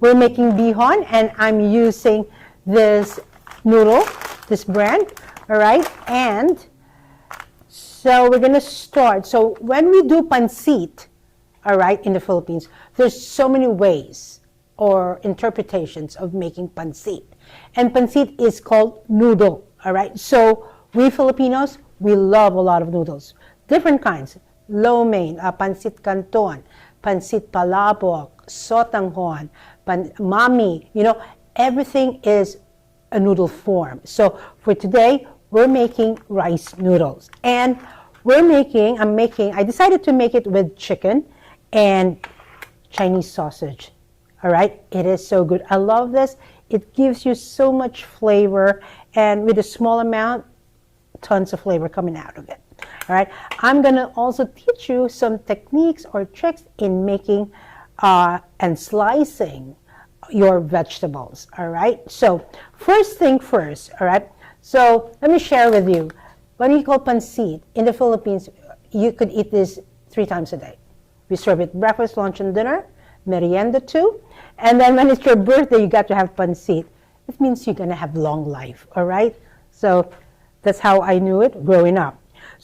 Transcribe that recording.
we're making bihon, and I'm using this noodle, this brand, all right? And so we're gonna start. So when we do pancit, all right, in the Philippines, there's so many ways or interpretations of making pancit. And pancit is called noodle, all right? So we Filipinos, we love a lot of noodles. Different kinds. Lo mein, Pancit Canton, Pancit Palabok, Sotanghon, Mami, you know, everything is a noodle form. So for today, we're making rice noodles. And I decided to make it with chicken and Chinese sausage. All right, it is so good. I love this. It gives you so much flavor, and with a small amount, tons of flavor coming out of it. All right, I'm gonna also teach you some techniques or tricks in making and slicing your vegetables. All right, so first thing first, all right, so let me share with you. What we call pancit in the Philippines, you could eat this 3 times a day. We serve it breakfast, lunch, and dinner, merienda too. And then when it's your birthday, you got to have pancit. It means you're gonna have long life, all right? So that's how I knew it growing up.